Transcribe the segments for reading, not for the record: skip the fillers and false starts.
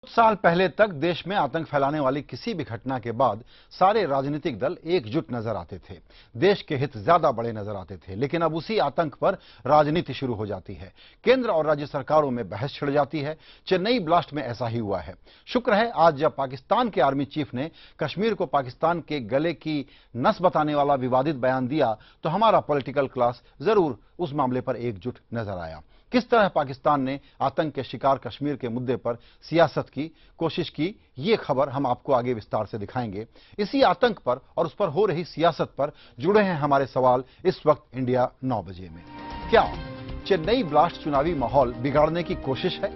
साल पहले तक देश में आतंक फैलाने वाली किसी भी घटना के बाद सारे राजनीतिक दल एकजुट नजर आते थे। देश के हित ज्यादा बड़े नजर आते थे। लेकिन अब उसी आतंक पर राजनीति शुरू हो जाती है। केंद्र और राज्य सरकारों में बहस छिड़ जाती है। चेन्नई ब्लास्ट में ऐसा ही हुआ है। शुक्र है आज जब पाकिस्तान के आर्मी चीफ ने कश्मीर को पाकिस्तान के गले की नस बताने वाला विवादित बयान दिया तो हमारा पॉलिटिकल क्लास जरूर उस मामले पर एकजुट नजर आया। किस तरह पाकिस्तान ने आतंक के शिकार कश्मीर के मुद्दे पर सियासत की कोशिश की, ये खबर हम आपको आगे विस्तार से दिखाएंगे। इसी आतंक पर और उस पर हो रही सियासत पर जुड़े हैं हमारे सवाल इस वक्त इंडिया 9 बजे में। क्या चेन्नई ब्लास्ट चुनावी माहौल बिगाड़ने की कोशिश है?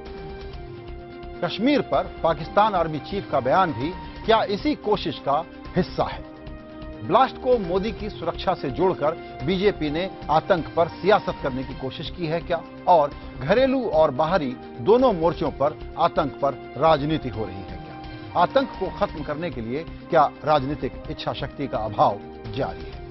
कश्मीर पर पाकिस्तान आर्मी चीफ का बयान भी क्या इसी कोशिश का हिस्सा है? ब्लास्ट को मोदी की सुरक्षा से जोड़कर बीजेपी ने आतंक पर सियासत करने की कोशिश की है क्या? और घरेलू और बाहरी दोनों मोर्चों पर आतंक पर राजनीति हो रही है क्या? आतंक को खत्म करने के लिए क्या राजनीतिक इच्छा शक्ति का अभाव जारी है?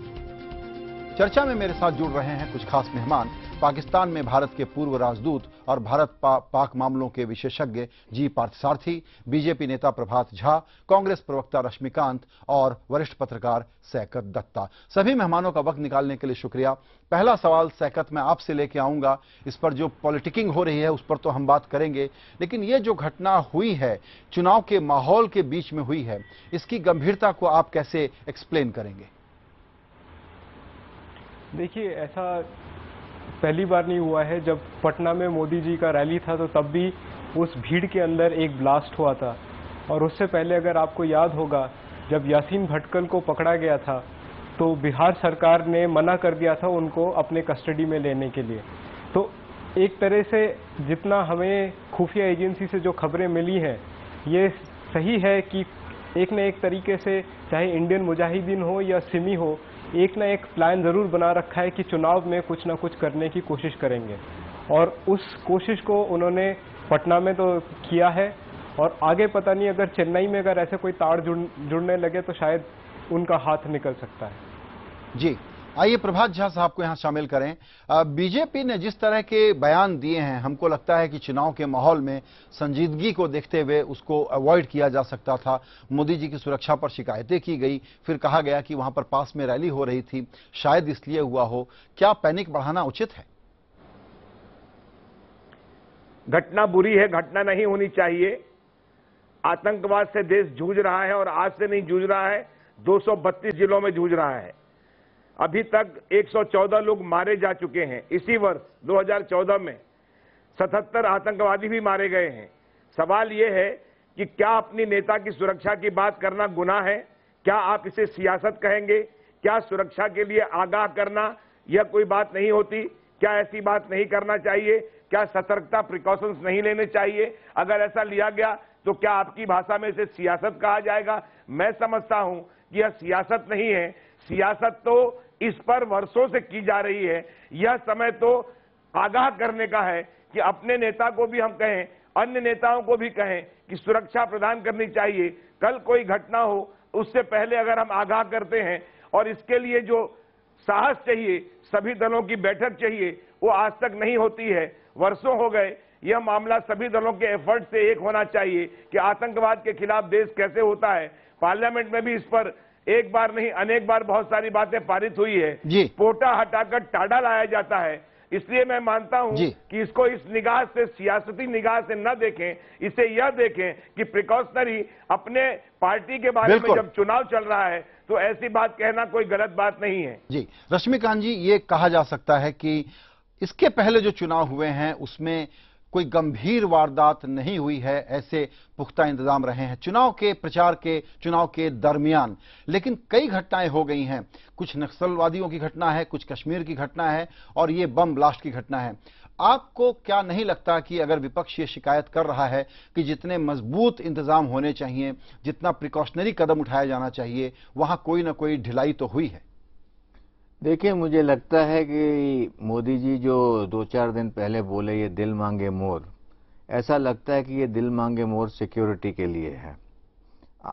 चर्चा में मेरे साथ जुड़ रहे हैं कुछ खास मेहमान। पाकिस्तान में भारत के पूर्व राजदूत और भारत पाक मामलों के विशेषज्ञ जी पार्थसारथी, बीजेपी नेता प्रभात झा, कांग्रेस प्रवक्ता रश्मिकांत और वरिष्ठ पत्रकार सैकत दत्ता। सभी मेहमानों का वक्त निकालने के लिए शुक्रिया। पहला सवाल सैकत मैं आपसे लेके आऊंगा। इस पर जो पॉलिटिकिंग हो रही है उस पर तो हम बात करेंगे, लेकिन ये जो घटना हुई है चुनाव के माहौल के बीच में हुई है, इसकी गंभीरता को आप कैसे एक्सप्लेन करेंगे? देखिए, ऐसा पहली बार नहीं हुआ है। जब पटना में मोदी जी का रैली था तो तब भी उस भीड़ के अंदर एक ब्लास्ट हुआ था। और उससे पहले अगर आपको याद होगा, जब यासीन भटकल को पकड़ा गया था तो बिहार सरकार ने मना कर दिया था उनको अपने कस्टडी में लेने के लिए। तो एक तरह से जितना हमें खुफिया एजेंसी से जो खबरें मिली हैं, ये सही है कि एक न एक तरीके से, चाहे इंडियन मुजाहिदीन हो या सिमी हो, एक ना एक प्लान जरूर बना रखा है कि चुनाव में कुछ ना कुछ करने की कोशिश करेंगे। और उस कोशिश को उन्होंने पटना में तो किया है, और आगे पता नहीं, अगर चेन्नई में अगर ऐसे कोई तार जुड़ने लगे तो शायद उनका हाथ निकल सकता है। जी, आइए प्रभात झा साहब को यहां शामिल करें। बीजेपी ने जिस तरह के बयान दिए हैं, हमको लगता है कि चुनाव के माहौल में संजीदगी को देखते हुए उसको अवॉइड किया जा सकता था। मोदी जी की सुरक्षा पर शिकायतें की गई, फिर कहा गया कि वहां पर पास में रैली हो रही थी, शायद इसलिए हुआ हो। क्या पैनिक बढ़ाना उचित है? घटना बुरी है, घटना नहीं होनी चाहिए। आतंकवाद से देश जूझ रहा है और आज से नहीं जूझ रहा है, 232 जिलों में जूझ रहा है। अभी तक 114 लोग मारे जा चुके हैं। इसी वर्ष 2014 में 77 आतंकवादी भी मारे गए हैं। सवाल यह है कि क्या अपनी नेता की सुरक्षा की बात करना गुनाह है? क्या आप इसे सियासत कहेंगे? क्या सुरक्षा के लिए आगाह करना यह कोई बात नहीं होती? क्या ऐसी बात नहीं करना चाहिए? क्या सतर्कता प्रिकॉशंस नहीं लेने चाहिए? अगर ऐसा लिया गया तो क्या आपकी भाषा में इसे सियासत कहा जाएगा? मैं समझता हूं कि यह सियासत नहीं है। सियासत तो इस पर वर्षों से की जा रही है। यह समय तो आगाह करने का है कि अपने नेता को भी हम कहें, अन्य नेताओं को भी कहें कि सुरक्षा प्रदान करनी चाहिए। कल कोई घटना हो उससे पहले अगर हम आगाह करते हैं, और इसके लिए जो साहस चाहिए, सभी दलों की बैठक चाहिए, वो आज तक नहीं होती है। वर्षों हो गए। यह मामला सभी दलों के एफर्ट से एक होना चाहिए कि आतंकवाद के खिलाफ देश कैसे होता है। पार्लियामेंट में भी इस पर एक बार नहीं अनेक बार बहुत सारी बातें पारित हुई है। पोटा हटाकर टाडा लाया जाता है। इसलिए मैं मानता हूं कि इसको इस निगाह से, सियासती निगाह से न देखें, इसे यह देखें कि प्रिकॉशनरी अपने पार्टी के बारे में जब चुनाव चल रहा है तो ऐसी बात कहना कोई गलत बात नहीं है। जी, रश्मिकांत जी, ये कहा जा सकता है कि इसके पहले जो चुनाव हुए हैं उसमें कोई गंभीर वारदात नहीं हुई है, ऐसे पुख्ता इंतजाम रहे हैं चुनाव के प्रचार के, चुनाव के दरमियान। लेकिन कई घटनाएं हो गई हैं। कुछ नक्सलवादियों की घटना है, कुछ कश्मीर की घटना है, और ये बम ब्लास्ट की घटना है। आपको क्या नहीं लगता कि अगर विपक्ष ये शिकायत कर रहा है कि जितने मजबूत इंतजाम होने चाहिए, जितना प्रिकॉशनरी कदम उठाया जाना चाहिए, वहां कोई ना कोई ढिलाई तो हुई है? देखिए, मुझे लगता है कि मोदी जी जो 2-4 दिन पहले बोले ये दिल मांगे मोर, ऐसा लगता है कि ये दिल मांगे मोर सिक्योरिटी के लिए है,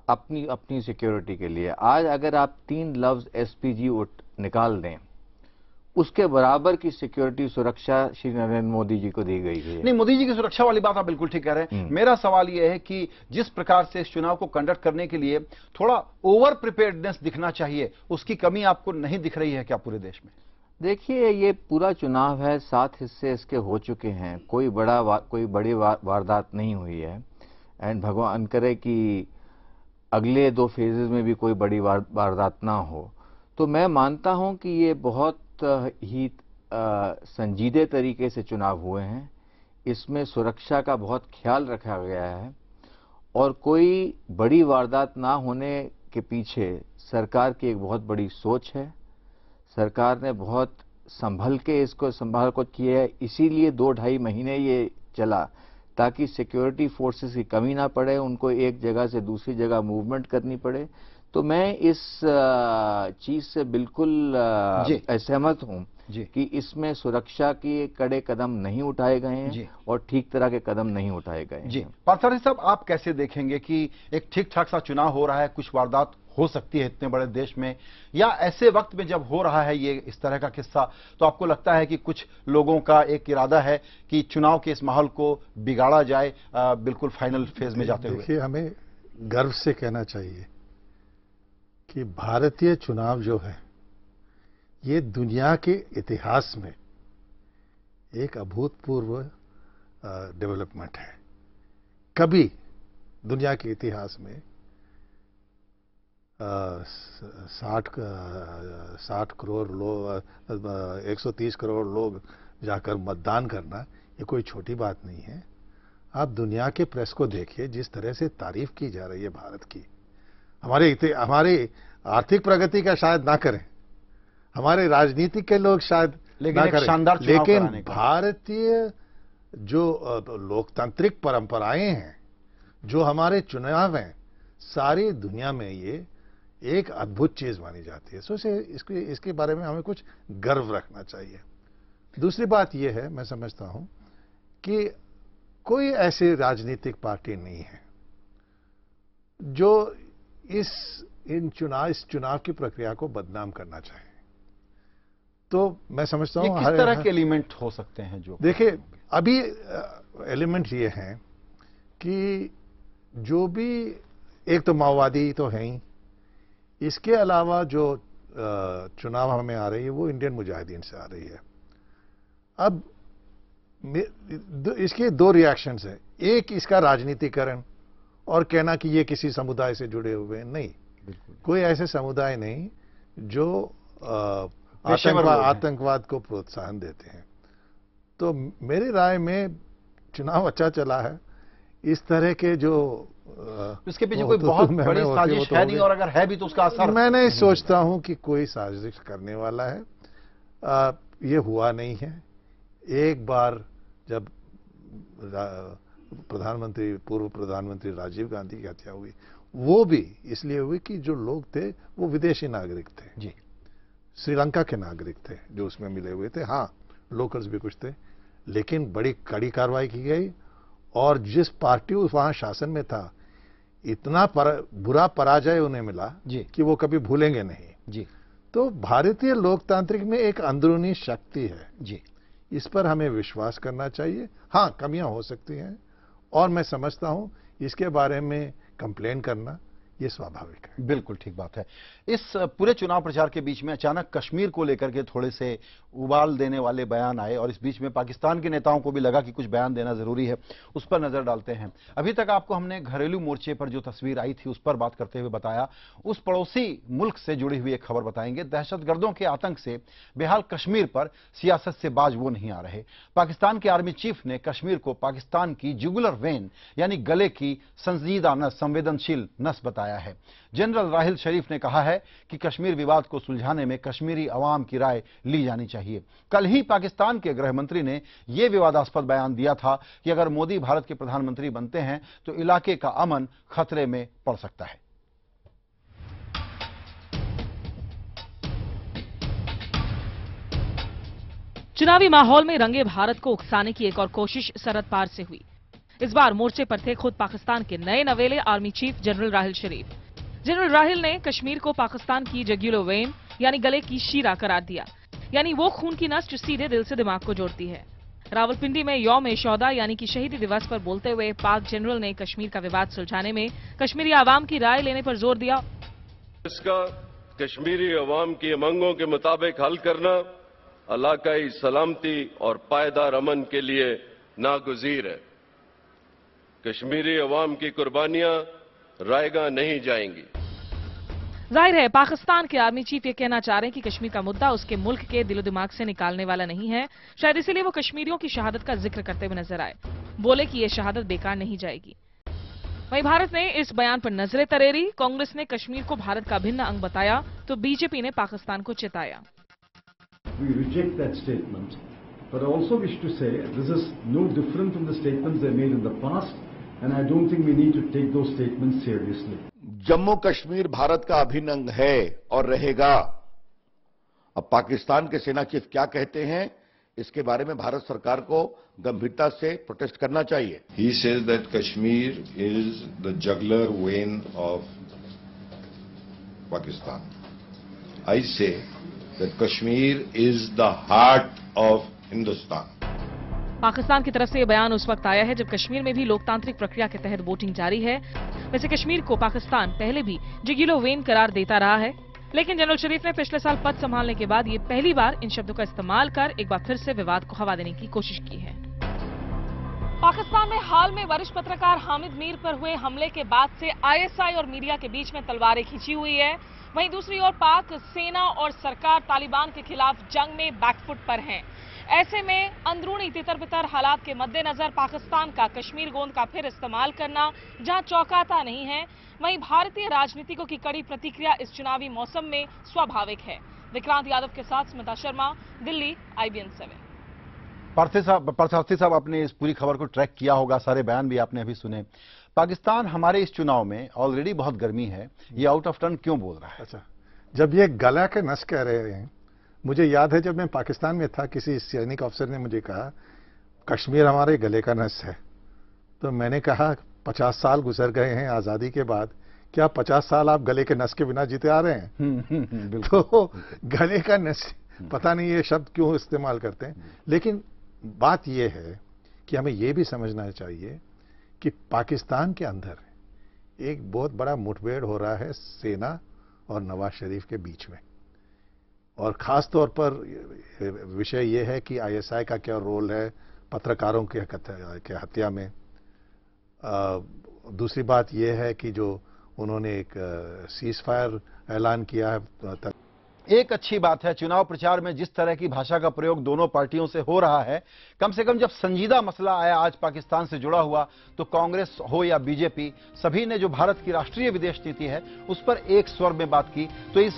अपनी सिक्योरिटी के लिए। आज अगर आप 3 लफ्ज एसपीजी निकाल दें, उसके बराबर की सिक्योरिटी सुरक्षा श्री नरेंद्र मोदी जी को दी गई है। नहीं, मोदी जी की सुरक्षा वाली बात आप बिल्कुल ठीक कह रहे हैं। मेरा सवाल यह है कि जिस प्रकार से इस चुनाव को कंडक्ट करने के लिए थोड़ा ओवर प्रिपेयर्डनेस दिखना चाहिए, उसकी कमी आपको नहीं दिख रही है क्या पूरे देश में? देखिए, ये पूरा चुनाव है, 7 हिस्से इसके हो चुके हैं, कोई बड़ी वारदात नहीं हुई है। एंड भगवान करे कि अगले 2 फेजेस में भी कोई बड़ी वारदात ना हो। तो मैं मानता हूं कि ये बहुत ही संजीदे तरीके से चुनाव हुए हैं। इसमें सुरक्षा का बहुत ख्याल रखा गया है और कोई बड़ी वारदात ना होने के पीछे सरकार की एक बहुत बड़ी सोच है। सरकार ने बहुत संभल को किया है, इसीलिए 2-2.5 महीने ये चला ताकि सिक्योरिटी फोर्सेस की कमी ना पड़े, उनको एक जगह से दूसरी जगह मूवमेंट करनी पड़े। तो मैं इस चीज से बिल्कुल असहमत हूं कि इसमें सुरक्षा के कड़े कदम नहीं उठाए गए हैं और ठीक तरह के कदम नहीं उठाए गए हैं। जी, पार्थसारथी साहब, आप कैसे देखेंगे कि एक ठीक ठाक सा चुनाव हो रहा है, कुछ वारदात हो सकती है इतने बड़े देश में, या ऐसे वक्त में जब हो रहा है ये इस तरह का किस्सा, तो आपको लगता है कि कुछ लोगों का एक इरादा है कि चुनाव के इस माहौल को बिगाड़ा जाए बिल्कुल फाइनल फेज में जाते हुए? देखिए, हमें गर्व से कहना चाहिए कि भारतीय चुनाव जो है ये दुनिया के इतिहास में एक अभूतपूर्व डेवलपमेंट है। कभी दुनिया के इतिहास में 60 करोड़ लोग, 130 करोड़ लोग जाकर मतदान करना ये कोई छोटी बात नहीं है। आप दुनिया के प्रेस को देखिए, जिस तरह से तारीफ की जा रही है भारत की। हमारी आर्थिक प्रगति का शायद ना करें, हमारे राजनीतिक के लोग शायद ना करें, लेकिन भारतीय जो लोकतांत्रिक परंपराएं हैं, जो हमारे चुनाव हैं, सारी दुनिया में ये एक अद्भुत चीज मानी जाती है। सो इसके बारे में हमें कुछ गर्व रखना चाहिए। दूसरी बात यह है, मैं समझता हूं कि कोई ऐसी राजनीतिक पार्टी नहीं है जो इस चुनाव की प्रक्रिया को बदनाम करना चाहे। तो मैं समझता हूं किस तरह के एलिमेंट हो सकते हैं जो? देखिए, अभी एलिमेंट ये हैं कि जो भी, एक तो माओवादी तो है ही, इसके अलावा जो चुनाव हमें आ रही है वो इंडियन मुजाहिदीन से आ रही है। अब इसके 2 रिएक्शंस हैं। एक, इसका राजनीतिकरण और कहना कि ये किसी समुदाय से जुड़े हुए हैं। नहीं, कोई ऐसे समुदाय नहीं जो आतंकवाद को प्रोत्साहन देते हैं। तो मेरी राय में चुनाव अच्छा चला है। इस तरह के जो इसके पीछे कोई बहुत बड़ी साजिश है नहीं, और अगर है भी तो उसका असर, मैं नहीं सोचता हूं कि कोई साजिश करने वाला है। ये हुआ नहीं है। एक बार जब पूर्व प्रधानमंत्री राजीव गांधी की हत्या हुई, वो भी इसलिए हुई कि जो लोग थे वो विदेशी नागरिक थे जी, श्रीलंका के नागरिक थे जो उसमें मिले हुए थे। हाँ, लोकल्स भी कुछ थे, लेकिन बड़ी कड़ी कार्रवाई की गई और जिस पार्टी वहां शासन में था, इतना बुरा पराजय उन्हें मिला जी कि वो कभी भूलेंगे नहीं जी। तो भारतीय लोकतांत्रिक में एक अंदरूनी शक्ति है जी, इस पर हमें विश्वास करना चाहिए। हाँ, कमियां हो सकती हैं और मैं समझता हूं इसके बारे में कंप्लेन करना ये स्वाभाविक है। बिल्कुल ठीक बात है। इस पूरे चुनाव प्रचार के बीच में अचानक कश्मीर को लेकर के थोड़े से उबाल देने वाले बयान आए और इस बीच में पाकिस्तान के नेताओं को भी लगा कि कुछ बयान देना जरूरी है, उस पर नजर डालते हैं। अभी तक आपको हमने घरेलू मोर्चे पर जो तस्वीर आई थी उस पर बात करते हुए बताया। उस पड़ोसी मुल्क से जुड़ी हुई एक खबर बताएंगे। दहशतगर्दों के आतंक से बेहाल कश्मीर पर सियासत से बाज वो नहीं आ रहे। पाकिस्तान के आर्मी चीफ ने कश्मीर को पाकिस्तान की जुगुलर वेन यानी गले की संजीदा नस, संवेदनशील नस बताया है। जनरल राहिल शरीफ ने कहा है कि कश्मीर विवाद को सुलझाने में कश्मीरी अवाम की राय ली जानी चाहिए। कल ही पाकिस्तान के गृह मंत्री ने यह विवादास्पद बयान दिया था कि अगर मोदी भारत के प्रधानमंत्री बनते हैं तो इलाके का अमन खतरे में पड़ सकता है। चुनावी माहौल में रंगे भारत को उकसाने की एक और कोशिश सरहद पार से हुई। इस बार मोर्चे पर थे खुद पाकिस्तान के नए नवेले आर्मी चीफ जनरल राहिल शरीफ। जनरल राहिल ने कश्मीर को पाकिस्तान की जुगुलर वेन यानी गले की शीरा करार दिया। यानी वो खून की नस जो सीधे दिल से दिमाग को जोड़ती है। रावलपिंडी में यौम ए-शोहदा यानी कि शहीदी दिवस पर बोलते हुए पाक जनरल ने कश्मीर का विवाद सुलझाने में कश्मीरी आवाम की राय लेने पर जोर दिया। इसका कश्मीरी अवाम की उमंगों के मुताबिक हल करना इलाकाई सलामती और पायदार अमन के लिए नागुज़ीर है। कश्मीरी अवाम की कुर्बानियां रायगा नहीं जाएंगी। जाहिर है पाकिस्तान के आर्मी चीफ ये कहना चाह रहे हैं कि कश्मीर का मुद्दा उसके मुल्क के दिलो दिमाग से निकालने वाला नहीं है। शायद इसीलिए वो कश्मीरियों की शहादत का जिक्र करते हुए नजर आए, बोले कि ये शहादत बेकार नहीं जाएगी। वहीं भारत ने इस बयान पर नजरें तरेरी। कांग्रेस ने कश्मीर को भारत का भिन्न अंग बताया तो बीजेपी ने पाकिस्तान को चिताया। We reject that statement, but I also wish to say this is no different from the statements they made in the past, and I don't think we need to take those statements seriously. Jammu Kashmir Bharat का अभिन्न अंग है और रहेगा। अब पाकिस्तान के सेना chief क्या कहते हैं इसके बारे में भारत सरकार को गंभीरता से प्रोटेस्ट करना चाहिए। He says that Kashmir is the jugular vein of Pakistan. I say that Kashmir is the heart of Hindustan. Pakistan की तरफ से यह बयान उस वक्त आया है जब कश्मीर में भी लोकतांत्रिक प्रक्रिया के तहत वोटिंग जारी है। वैसे कश्मीर को पाकिस्तान पहले भी जुगुलो वेन करार देता रहा है, लेकिन जनरल शरीफ ने पिछले साल पद संभालने के बाद ये पहली बार इन शब्दों का इस्तेमाल कर एक बार फिर से विवाद को हवा देने की कोशिश की है। पाकिस्तान में हाल में वरिष्ठ पत्रकार हामिद मीर पर हुए हमले के बाद से आईएसआई और मीडिया के बीच में तलवारें खींची हुई है। वहीं दूसरी ओर पाक सेना और सरकार तालिबान के खिलाफ जंग में बैकफुट पर हैं। ऐसे में अंदरूनी तितर-बितर हालात के मद्देनजर पाकिस्तान का कश्मीर गोंद का फिर इस्तेमाल करना जहां चौंकाता नहीं है, वहीं भारतीय राजनीतिकों की कड़ी प्रतिक्रिया इस चुनावी मौसम में स्वाभाविक है। विक्रांत यादव के साथ स्मिता शर्मा, दिल्ली, IBN 7। पार्थी साहब, आपने इस पूरी खबर को ट्रैक किया होगा, सारे बयान भी आपने अभी सुने। पाकिस्तान हमारे इस चुनाव में ऑलरेडी बहुत गर्मी है, ये आउट ऑफ टर्न क्यों बोल रहा है? अच्छा, जब ये गला के नस कह रहे हैं, मुझे याद है जब मैं पाकिस्तान में था, किसी सैनिक अफसर ने मुझे कहा कश्मीर हमारे गले का नस है, तो मैंने कहा 50 साल गुजर गए हैं आज़ादी के बाद, क्या 50 साल आप गले के नस के बिना जीते आ रहे हैं? तो गले का नस, पता नहीं ये शब्द क्यों इस्तेमाल करते हैं। लेकिन बात यह है कि हमें यह भी समझना चाहिए कि पाकिस्तान के अंदर एक बहुत बड़ा मुठभेड़ हो रहा है सेना और नवाज शरीफ के बीच में, और खास तौर पर विषय यह है कि आईएसआई का क्या रोल है पत्रकारों के हत्या में। दूसरी बात यह है कि जो उन्होंने एक सीज फायर ऐलान किया है। एक अच्छी बात है, चुनाव प्रचार में जिस तरह की भाषा का प्रयोग दोनों पार्टियों से हो रहा है, कम से कम जब संजीदा मसला आया आज पाकिस्तान से जुड़ा हुआ, तो कांग्रेस हो या बीजेपी, सभी ने जो भारत की राष्ट्रीय विदेश नीति है उस पर एक स्वर में बात की। तो इस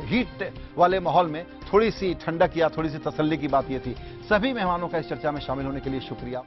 हीट वाले माहौल में थोड़ी सी ठंडक या थोड़ी सी तसल्ली की बात यह थी। सभी मेहमानों का इस चर्चा में शामिल होने के लिए शुक्रिया।